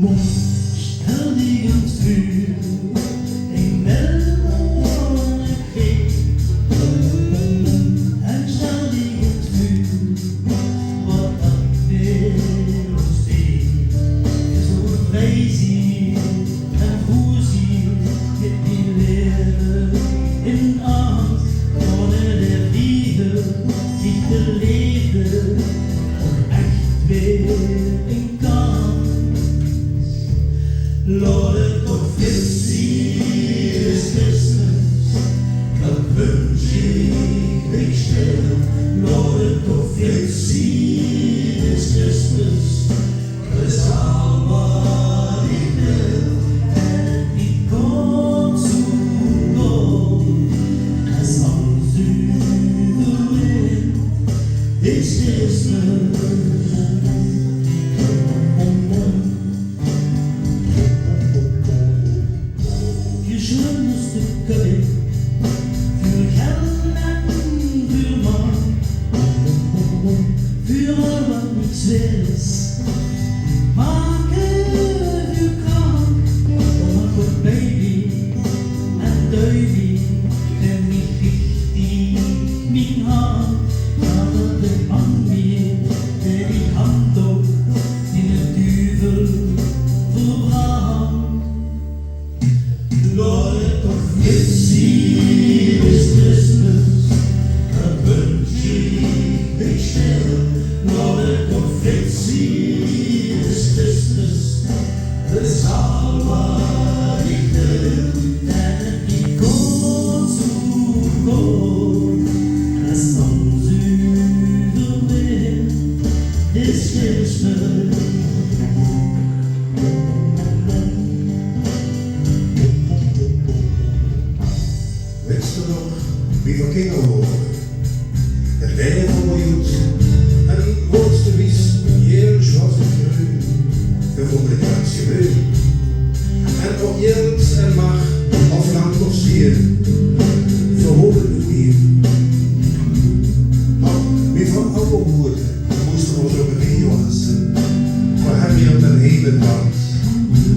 Stel die eens vuur, een melkbone kreeg. En stel die eens vuur, wat dat weer ons deed. Zo'n vrijziel en voerziel, die leven in angst, ohne de liefde, zich te leven, om echt weer in kans. Lord, toch is hier is Christmas, dat wünsch ik stil. Lord, toch is hier is Christmas, dat is al wat ik wil. En ik kom zo goed, as long as the wind is Christmas. Schönes Stück Geld für Herrn und für Mann, für was nichts ist. Marke für Krank, oh my baby and Davy, der mich richtig min Hand, aber der Mann mir, der die Hand auf in den Düvel verbraucht. Lord, doch jetzt hier ist Christmas, da wünsch ich mich schnell. Lord, doch jetzt hier ist Christmas, das ist all was ich will. Denn ich komm zu Gott, as long as the wind is Christmas. Wenst er nog wie van kinderen horen, het leven voor joet en woordste wies, heel zoals het vreugde, de fabrikatie wil. En op jeld en mag, of land of zeer, verholen het hier. Maar wie van oude woorden moesten ons op een Johansen, voor hem hier op den hele land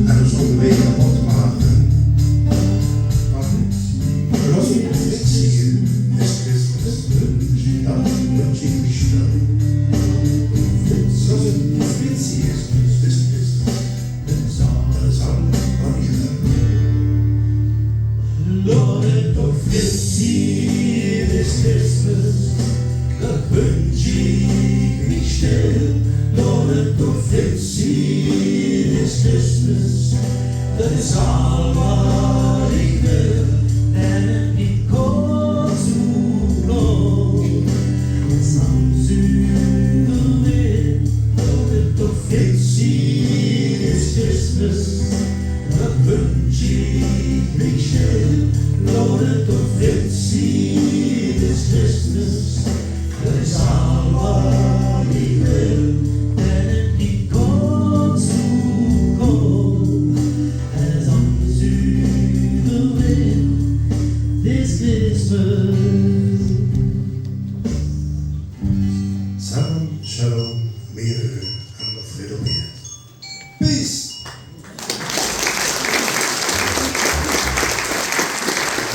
en ons op de weg kapot maken. Los in Fritzie ist Christmas, dann wünsch ich mich schnell. Los in Fritzie ist Christmas, das ist all, was ich will. Lord, doch Fritzie ist Christmas, das wünsch ich mich schnell. Lord, doch Fritzie ist Christmas, das ist all, was ich will. And it goes to blow, sounds in the wind, the fix is Christmas.